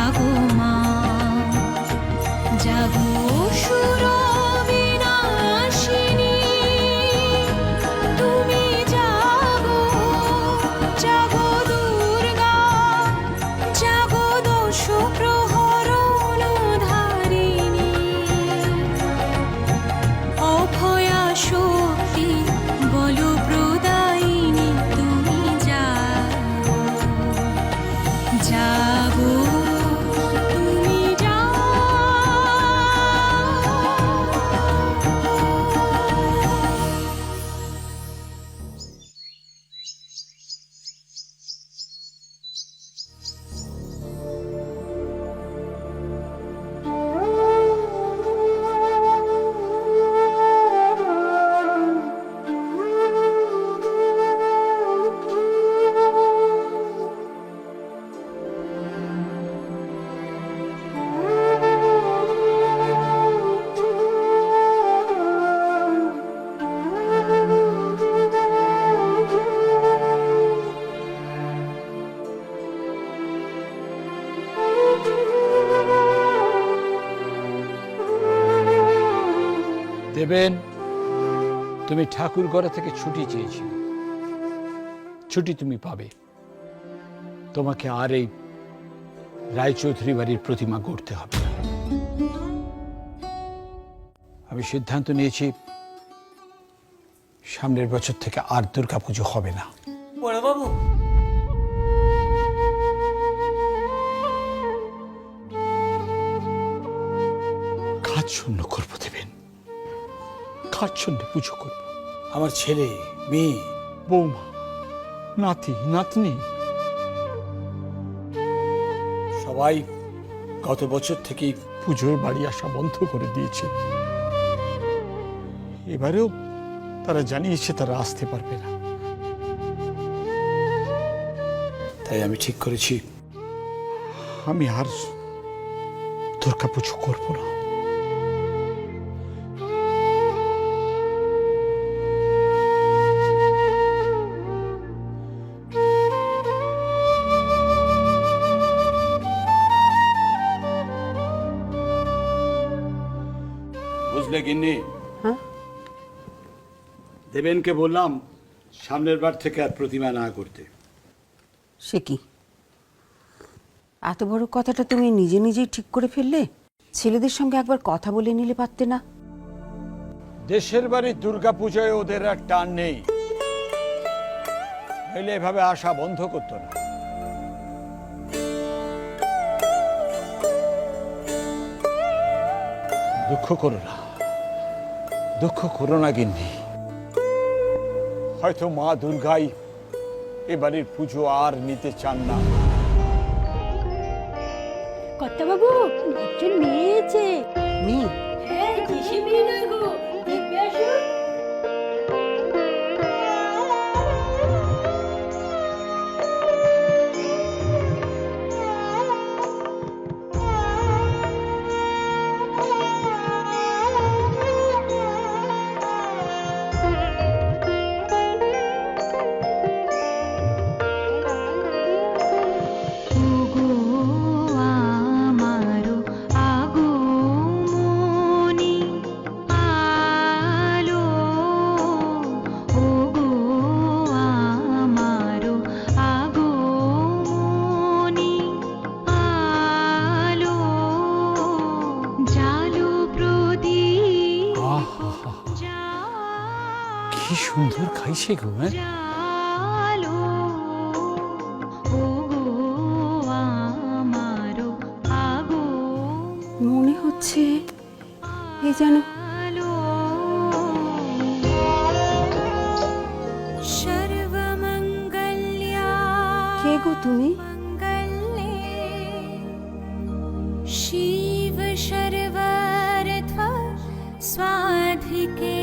জাগো মা, জাগো সুরবিনাশিনী, তুমি জাগো, জাগো দুর্গা, জাগো দোষ প্রহরণ ধারিণী, অভয়া শক্তি বল প্রদায়িনী, তুমি জাগো, জাগো তুমি জাগো। দেবেন, তুমি ঠাকুর ঘরে থেকে ছুটি চেয়েছিলে, ছুটি তুমি পাবে। তোমাকে আর এই রায়চৌধুরী বাড়ির প্রতিমা গড়তে হবে না। আমি সিদ্ধান্ত নিয়েছি সামনের বছর থেকে আর দুর্গাপুজো হবে না। বড়বাবু, কাজ শূন্য করবো দেবেন, কাজ শূন্য পুজো করবো। আমার ছেলে মেয়ে বৌমা, নাতি নাতনি সবাই গত বছর থেকেই পুজোর বাড়ি আসা বন্ধ করে দিয়েছে। এবারেও তারা জানিয়েছে তারা আসতে পারবে না। তাই আমি ঠিক করেছি আমি আর দুর্গা পুজো করবো না। বুঝলে গিন্নি, হ্যাঁ? দেবেনকে বললাম সামনের বার থেকে আর প্রতিমা না করতে। সে কি, এত বড় কথাটা তুমি নিজে নিজেই ঠিক করে ফেললে? ছেলেদের সঙ্গে একবার কথা বলে নিলে পারতে না? দেশের বাড়ির দুর্গা পুজোয় ওদের আর টান নেই, নইলে এভাবে আসা বন্ধ করতো না। দুঃখ করো না, দুঃখ করো না গিন্নি। হয়তো মা দুর্গাই এ বাড়ির পুজো আর নিতে চান না। কর্তাবাবু, একজন মেয়ে এসেছে। মেয়ে? হ্যাঁ, দেশি মেয়ে নয় গো, দেখবে আসুন। কি সুন্দর খাইছে গো। মনে হচ্ছে এই যেন সর্বমঙ্গল্যা কে গো তুমি? মঙ্গলে শিব সর্বার্থ স্বাধিকে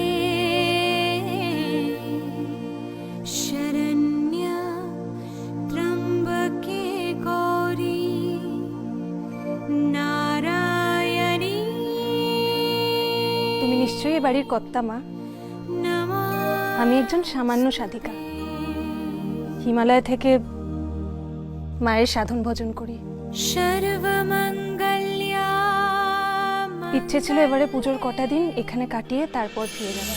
শরণ্য ত্রম্বকে গৌরী নারায়ণী। তুমি নিশ্চয়ই এ বাড়ির কর্তা মা। আমি একজন সামান্য সাধিকা, হিমালয় থেকে মায়ের সাধন ভজন করি। सर्वमङ्गल्या ইচ্ছে ছিল এবারে পুজোর কটা দিন এখানে কাটিয়ে তারপর ফিরে যাব,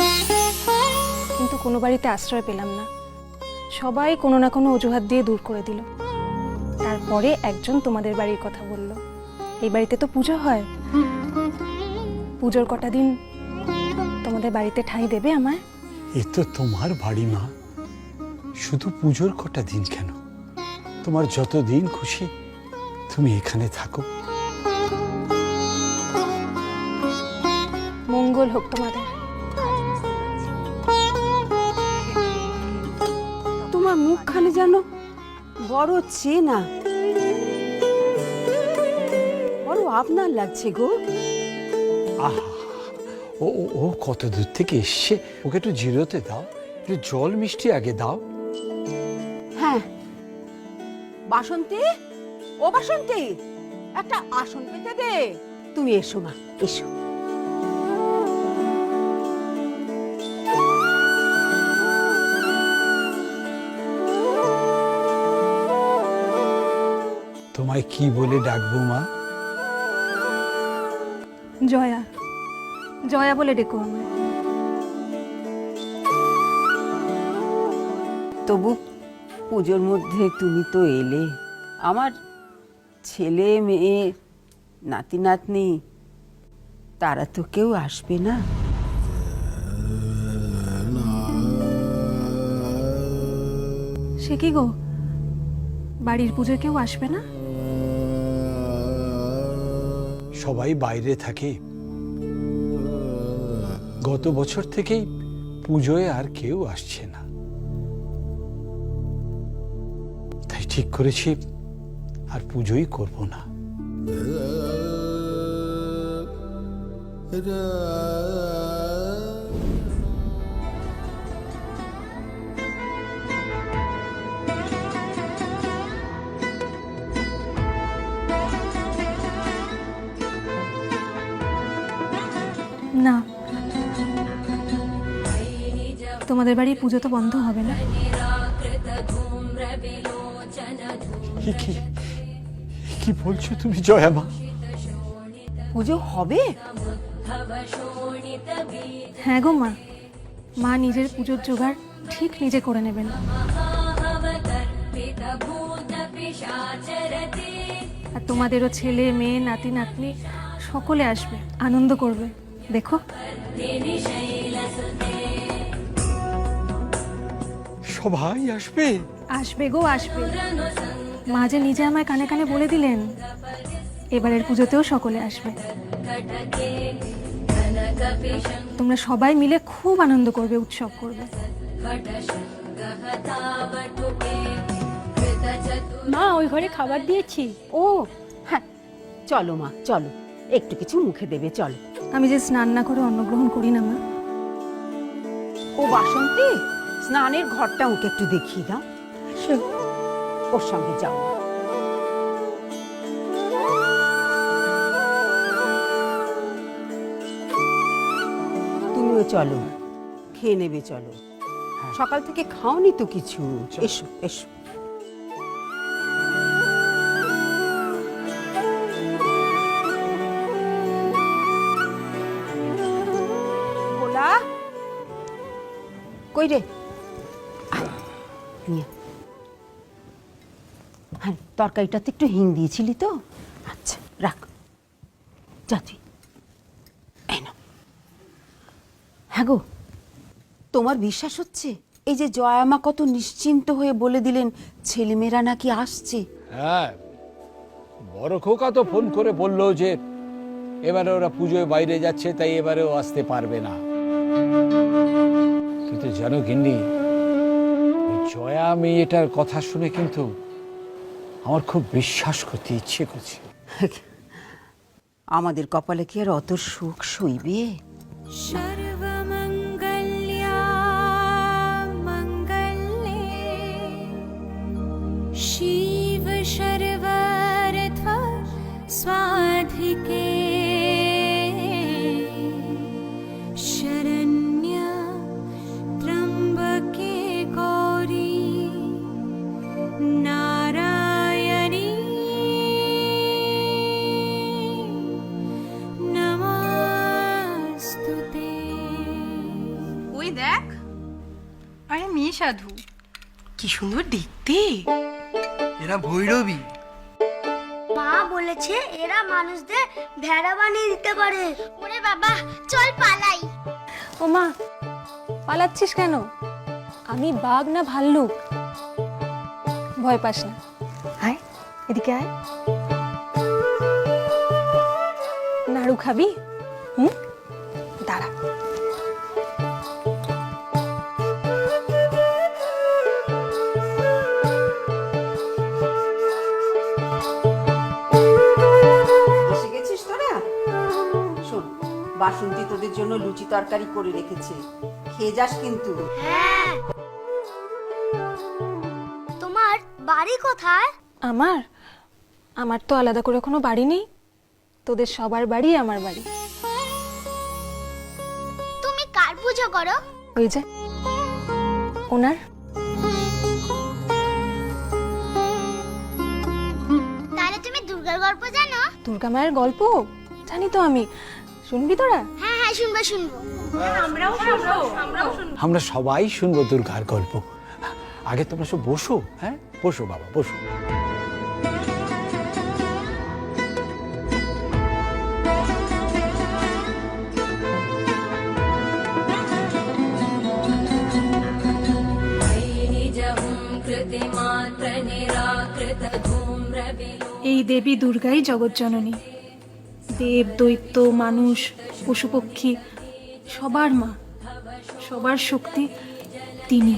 কিন্তু কোনো বাড়িতে আশ্রয় পেলাম না। সবাই কোনো না কোনো অজুহাত দিয়ে দূর করে দিল। তারপরে একজন তোমাদের বাড়ির কথা বলল। এই বাড়িতে তো পুজো হয়, পুজোর কটা দিন তোমাদের বাড়িতে ঠাঁই দেবে আমায়? এ তো তোমার বাড়ি মা, শুধু পুজোর কটা দিন কেন, তোমার যত দিন খুশি তুমি এখানে থাকো। মঙ্গল হোক তোমাদের। তোমার মুখখানে যেন বড় চেনা, বড় আপনার লাগছে গো। আহা, ও ও ও কত দূর থেকে এসছে, ওকে একটু জিরোতে দাও, একটু জল মিষ্টি আগে দাও। হ্যাঁ, বাসন্তী, ও বাসন্তী, একটা আসন পেতে দে। তুমি এসো মা, এসো। তোমায় কি বলে ডাকবো মা? জয়া, জয়া বলে ডেকো আমায়। তবু পুজোর মধ্যে তুমি তো এলে, আমার ছেলে মেয়ে নাতি নাতনি তারা তো কেউ আসবে না। সে কি গো, বাড়ির পুজোয় কেউ আসবে না? সবাই বাইরে থাকে, গত বছর থেকেই পুজোয় আর কেউ আসছে না, তাই ঠিক করেছি আর পুজোই করব না। না, তোমাদের বাড়ির পুজো তো বন্ধ হবে না? কি কি বলছো তুমি জয়া মা? পুজো হবে? হ্যাঁ গো মা, মা নিজের পুজোর জোগাড় ঠিক নিজে করে নেবেন। আর তোমাদেরও ছেলে মেয়ে নাতি নাতনি সকলে আসবে, আনন্দ করবে। দেখো, সবাই আসবে? আসবে গো আসবে। মা যে নিজে আমায় কানে কানে বলে দিলেন এবারের পুজোতেও সকলে আসবে। তোমরা সবাই মিলে খুব আনন্দ করবে, উৎসব করবে। মা, ওই ঘরে খাবার দিয়েছি। ও হ্যাঁ, চলো মা, চলো, একটু কিছু মুখে দেবে, চলো। আমি যে স্নান না করে অন্নগ্রহণ করি না মা। ও বাসন্তী, স্নানের ঘরটা ওকে একটু দেখিয়ে দাও, ওর সঙ্গে যাও না। তুমিও চলো, খেয়ে নেবে, চলো। সকাল থেকে খাওনি তো কিছু। এসো এসো। ভোলা, কই রে? আয়, নিয়ে। হ্যাঁ, তরকারিটাতে একটু হিং দিয়েছিলি তো? আচ্ছা, রাখ, যা তুই। এই নাও। হ্যাঁ গো, তোমার বিশ্বাস হচ্ছে এই যে জয়ামা কত নিশ্চিন্ত হয়ে বলে দিলেন ছেলেমেয়েরা নাকি আসছে? হ্যাঁ, বড় খোকা তো ফোন করে বললো যে এবারে ওরা পুজোয় বাইরে যাচ্ছে, তাই এবারেও আসতে পারবে না। কিন্তু জানো গিন্নি, ওই জয়া মেয়েটার কথা শুনে কিন্তু আমার খুব বিশ্বাস করতে ইচ্ছে করছে। আমাদের কপালে কি আর অত সুখ সইবে? सर्वमङ्गल्या मङ्गले शिव सर्वार्थ स्वाधिके शरण्य त्र्यम्बके गौरी नारायणी সাধু। কি সুন্দর দেখতে। এরা ভৈরবী। মা বলেছে এরা মানুষদের ভেড়া বানিয়ে দিতে পারে। ওরে বাবা, চল পালাই। ও মা, পালাচ্ছিস কেন? আমি বাঘ না ভাল্লুক? ভয় পাস না, আয় এদিকে আয়। নাড়ু খাবি? দাঁড়া। এসে গেছিস তোরা? শোন, বাসন্তী তোদের জন্য লুচি তরকারি করে রেখেছে, খেয়ে যাস কিন্তু। হ্যাঁ। তোমার বাড়ি কোথায়? আমার আমার তো আলাদা করে কোনো বাড়ি নেই, তোদের সবার বাড়ি আমার বাড়ি। তুমি কার পুজো করো? ওই যে ওনার। তাহলে তুমি দুর্গার গল্প জানো? দুর্গা মায়ের গল্প জানি তো আমি। শুনবি তোরা? হ্যাঁ হ্যাঁ, শুনবো শুনবো। আমরা সবাই শুনবো দুর্গার গল্প। আগে তোমরা সব বসো, হ্যাঁ বসো বাবা, বসো। এই দেবী দুর্গাই জগৎজননী। দেব, দৈত্য, মানুষ, পশু পক্ষী সবার মা, সবার শক্তি তিনি।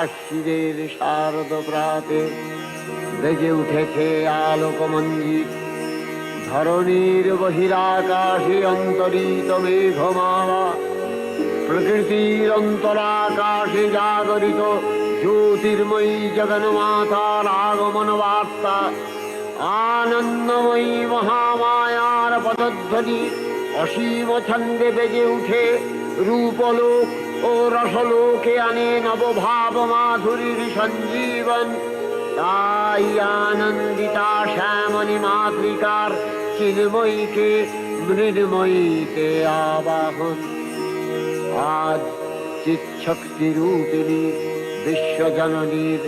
আশ্বিনের শারদ প্রাতে বেজে উঠেছে আলোক মঞ্জির। ধরণীর বহিরাকাশে অন্তরিত মেঘমালা, প্রকৃতির অন্তরাকাশে জাগরিত জ্যোতির্ময়ী জগন্মাতার আগমন বার্তা। আনন্দময়ী মহামায়ার পদধ্বনি অসীম ছন্দে বেজে উঠে রূপলোক ও রসলোকে আনে নবভাব মাধুরীর সঞ্জীবন। তাই আনন্দিতা শ্যামণী মাতৃকার চিন্ময়ীকে মৃন্ময়ীতে আবাহন। আজ চিৎশক্তি রূপিণী বিশ্বজননীর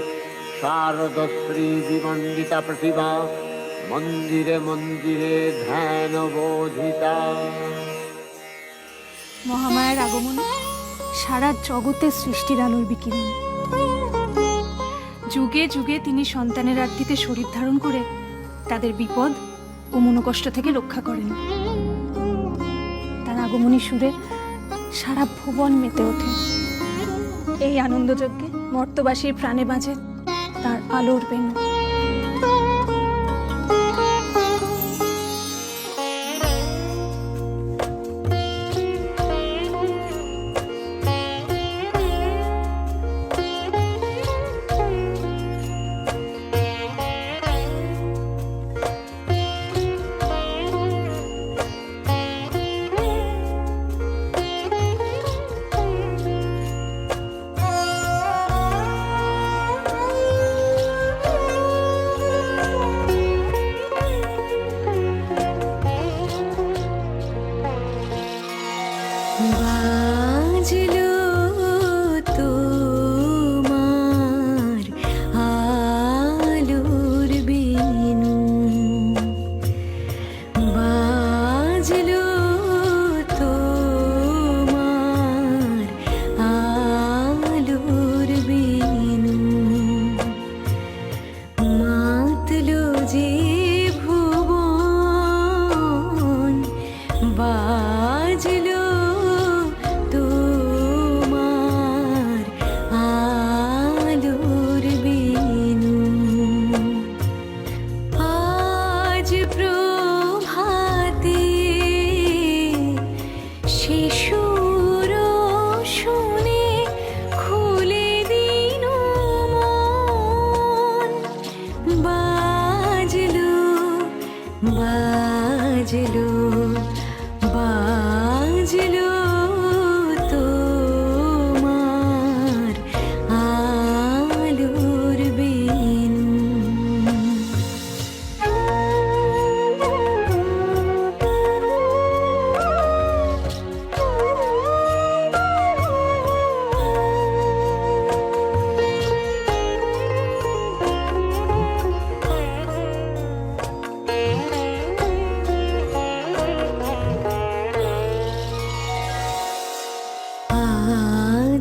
শারদশ্রী বিমণ্ডিতা প্রতিমা মন্দিরে মন্দিরে ধ্যান বোধিতা। মহামায়ার আগমনে সারা জগতে সৃষ্টির আলোর বিকিরণ। যুগে যুগে তিনি সন্তানের আরতিতে শরীর ধারণ করে তাদের বিপদ ও মনোকষ্ট থেকে রক্ষা করেন। তার আগমনী সুরে সারা ভুবন মেতে ওঠে। এই আনন্দযজ্ঞে মর্তবাসীর প্রাণে বাজে তার আলোর বেণু।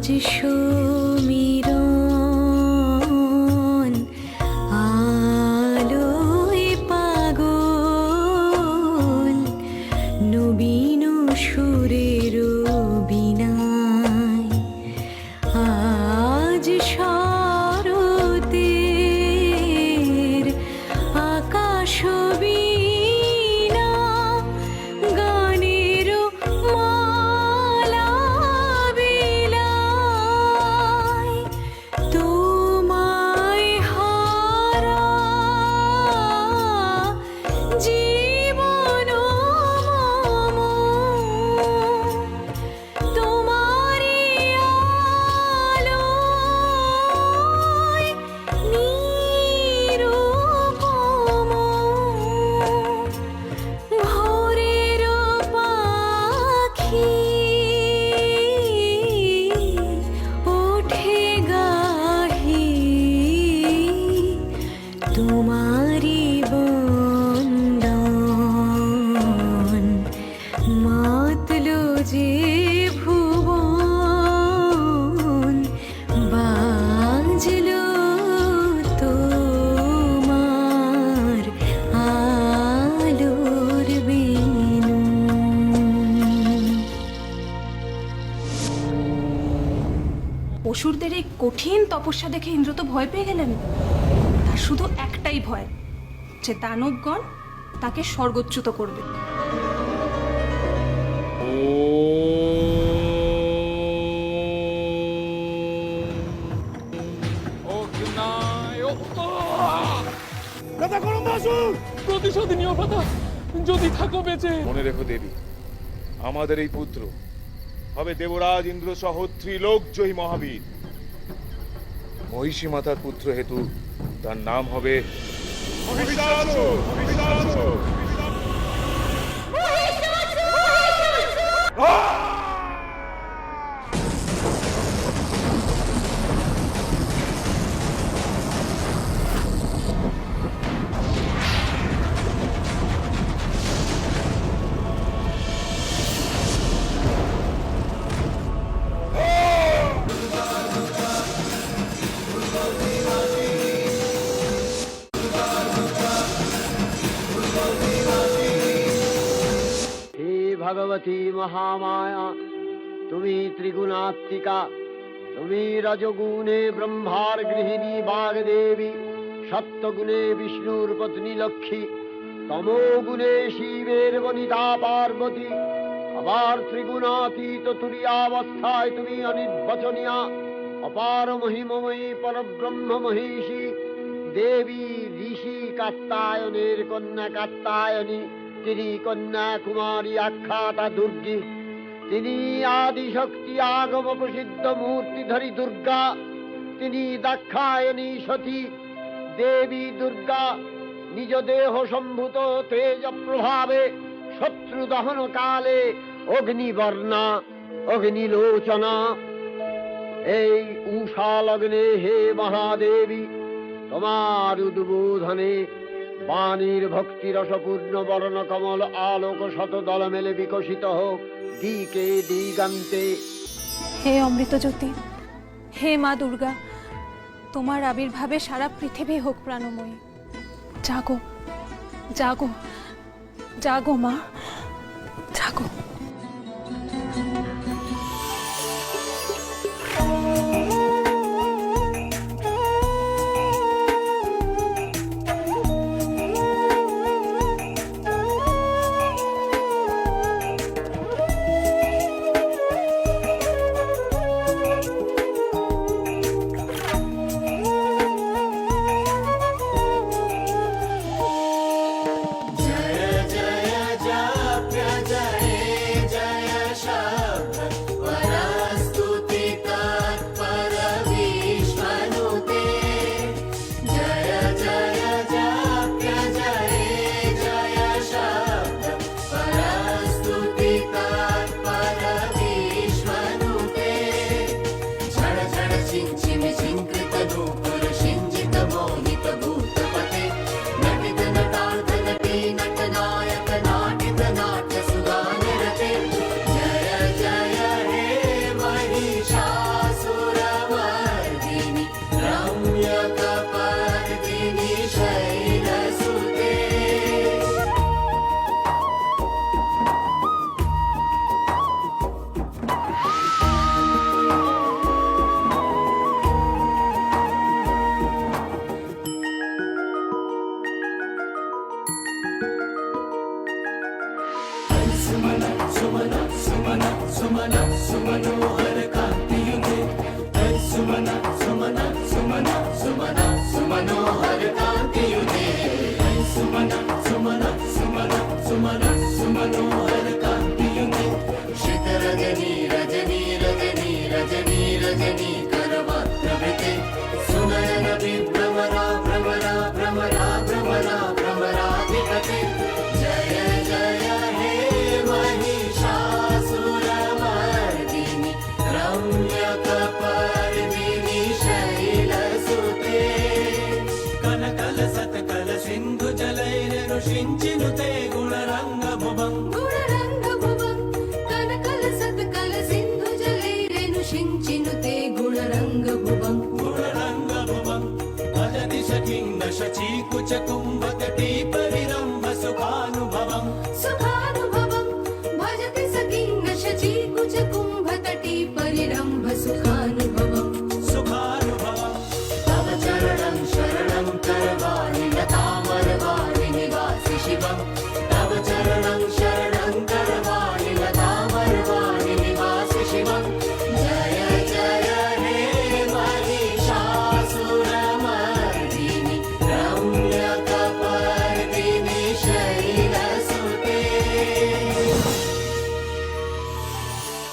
আজ সমীরণ আলোয় পাগল নবীন সুরের বিনায় আজ শরতের আকাশ বীণা গানের মালা বিলায় তোমায় হারা জীবন মম তোমারি আলোয় নিরুপম ভোরের পাখি ওঠে গাহি তোমারি বন্দন মাতলো যে ভুবন বাজলো তোমার আলোর বেনু। অসুরদের এই কঠিন তপস্যা দেখে ইন্দ্র তো ভয় পেয়ে গেলেন। তার শুধু একটাই ভয়, যে দানবগণ তাকে স্বর্গচ্যুত করবে। প্রতিশোধ নিও ভ্রাতা, যদি থাকো বেঁচে। মনে রেখো দেবী, আমাদের এই পুত্র হবে দেবরাজ ইন্দ্র সহ ত্রিলোক জয়ী মহাবীর। মহিষী মাতার পুত্র হেতু তার নাম হবে মহিষাসুর। হে ভগবতী মহামায়া, তুমি ত্রিগুণাত্মিকা। তুমি রজগুণে ব্রহ্মার গৃহিণী বাগদেবী, সত্যগুণে বিষ্ণুর পত্নী লক্ষ্মী, তমোগুণে শিবের বনিতা পার্বতী। আবার ত্রিগুণাতীত তুরীয়াবস্থায় তুমি অনির্বচনীয়া, অপার মহিমময়ী পরব্রহ্ম মহিষী দেবী। ঋষি কাত্যায়নের কন্যা কাত্যায়নী, তিনি কন্যা কুমারী আখ্যাতা দুর্গী। তিনি আদিশক্তি আগম প্রসিদ্ধ মূর্তিধরী দুর্গা। তিনি দাক্ষায়ণী সতী দেবী দুর্গা। নিজ দেহ সম্ভূত তেজ প্রভাবে শত্রু দহন কালে অগ্নিবর্ণা অগ্নিলোচনা। এই উষা লগ্নে হে মহাদেবী, তোমার উদ্বোধনে বাণীর ভক্তি রসপূর্ণ বর্ণ কমল আলোক শত দল মেলে বিকশিত হোক দিকে দিগান্তে। হে অমৃতজ্যোতি, হে মা দুর্গা, তোমার আবির্ভাবে সারা পৃথিবী হোক প্রাণময়ী। জাগো জাগো জাগো মা, জাগো। जय जय जय जय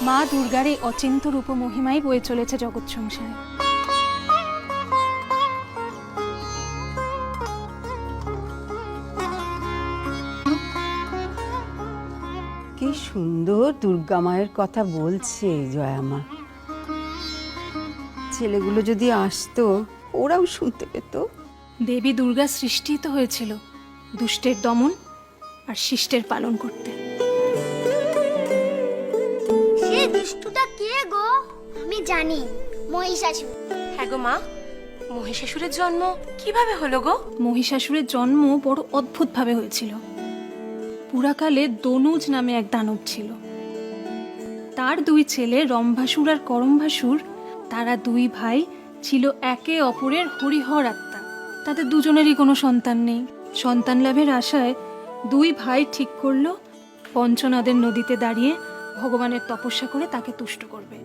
মা দুর্গার এই অচিন্ত রূপ মহিমাই বয়ে চলেছে জগৎ সংসারে। কি সুন্দর দুর্গা মায়ের কথা বলছে জয়া মা। ছেলেগুলো যদি আসতো ওরাও শুনতে পেত। দেবী দুর্গা সৃষ্টি তো হয়েছিল দুষ্টের দমন আর শিষ্টের পালন করতে। সে দুষ্টুটা কে গো? আমি জানি, মহিষাসুর। হ্যাঁ গো মা, মহিষাসুরের জন্ম কিভাবে হলো গো? মহিষাসুরের জন্ম বড় অদ্ভুতভাবে হয়েছিল। পুরাকালে দনুজ নামে এক দানব ছিল। তার দুই ছেলে রম্ভাসুর আর করম্ভাসুর, তারা দুই ভাই ছিল একে অপরের হরিহর আত্মা। তাদের দুজনেরই কোনো সন্তান নেই। সন্তান লাভের আশায় দুই ভাই ঠিক করলো পঞ্চনদের নদীতে দাঁড়িয়ে ভগবানের তপস্যা করে তাকে তুষ্ট করবে।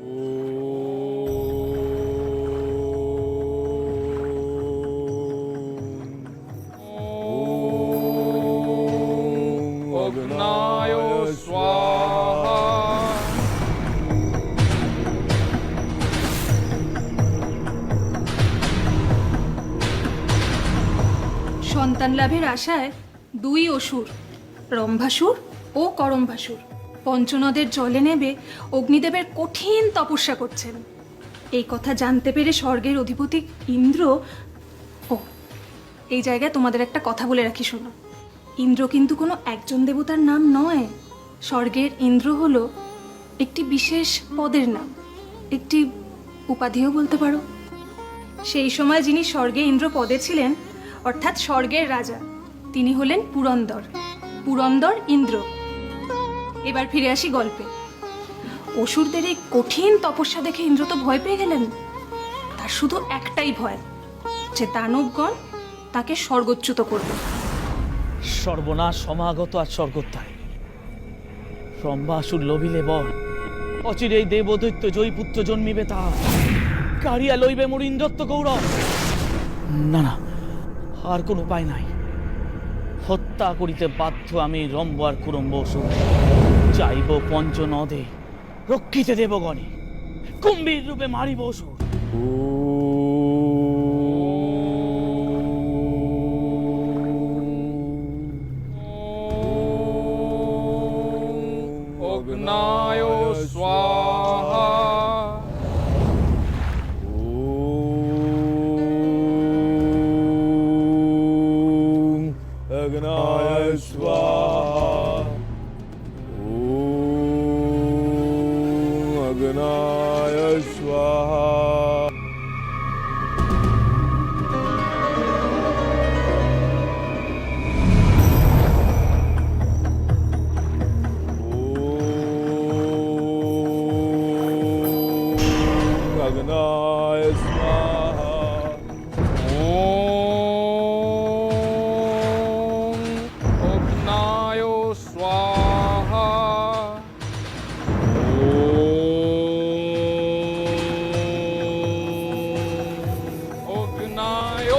অগ্নায় স্বাহা। সন্তান লাভের আশায় দুই অসুর, রম্ভাসুর ও করম্ভাসুর, পঞ্চনদের জলে নেবে অগ্নিদেবের কঠিন তপস্যা করছেন। এই কথা জানতে পেরে স্বর্গের অধিপতি ইন্দ্র, ও এই জায়গায় তোমাদের একটা কথা বলে রাখি শোনো, ইন্দ্র কিন্তু কোনো একজন দেবতার নাম নয়। স্বর্গের ইন্দ্র হলো একটি বিশেষ পদের নাম, একটি উপাধিও বলতে পারো। সেই সময় যিনি স্বর্গে ইন্দ্র পদে ছিলেন, অর্থাৎ স্বর্গের রাজা, তিনি হলেন পুরন্দর, পুরন্দর ইন্দ্র। এবার ফিরে আসি গল্পে। অসুরদের এই কঠিন তপস্যা দেখে ইন্দ্র তো ভয় পেয়ে গেলেন। তার শুধু একটাই ভয়, যে দানবগণ তাকে স্বর্গচ্যুত করবে। সর্বনাশ সমাগত আর স্বর্গোত্তায়। রম্ভাসুর লোভিলে বর, অচিরেই দেবদৈত্য জয়পুত্র জন্মিবে তাহার। কারিয়া লইবে মোর ইন্দ্রত্ব গৌরব। না না, আর কোনো উপায় নাই। হত্যা করিতে বাধ্য আমি রম্ভ আর কুরম্ব অসুর। যাইব পঞ্চনদে, রক্ষিতে দেবগণে, কুম্ভীর রূপে মারিব অসুর। অগ্নায় স্বাহা। অগ্নায় স্বাহা। অগ্নায় স্বাহা। অগ্নায় স্বাহা। অগ্নায় স্বাহা। অগ্নায়।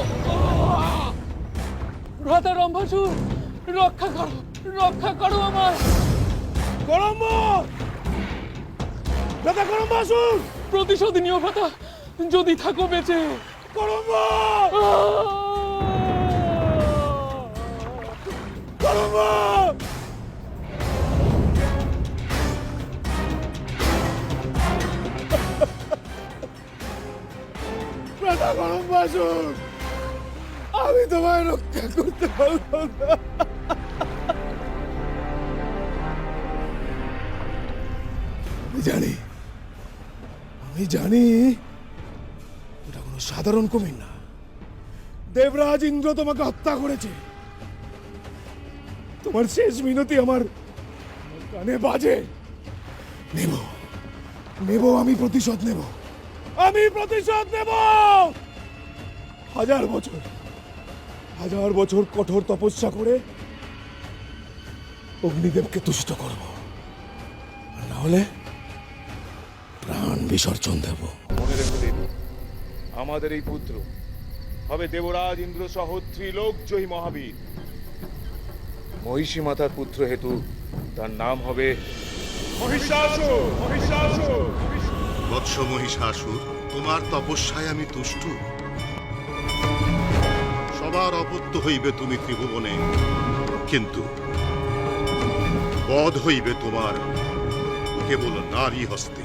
রাধা রম্ভাসুর, রক্ষা করো, রক্ষা করো আমায়। করম্ব! দাদা করম্বাসুর! প্রতিশোধ নিও ভ্রাতা, যদি থাকো বেঁচে। আমি তোমায় রক্ষা করতে পারবো না। আমি জানি ওটা কোনো সাধারণ কুমির না। দেবরাজ ইন্দ্র তোমাকে হত্যা করেছে। তোমার শেষ মিনতি আমার কানে বাজে। নেব আমি প্রতিশোধ নেব। হাজার বছর কঠোর তপস্যা করে অগ্নিদেবকে তুষ্ট করব, আর না হলে প্রাণ বিসর্জন দেব। মনে রেখে দেব, আমাদের এই পুত্র হবে দেবরাজ ইন্দ্র সহ ত্রিলোক জয়ী মহাবীর। মহিষী মাতার পুত্র হেতু তার নাম হবে মহিষাসুর। বৎস মহিষাসুর, তোমার তপস্যায় আমি তুষ্ট। সবার অপত্য হইবে তুমি ত্রিভুবনে, কিন্তু বধ হইবে তোমার কেবল নারী হস্তে।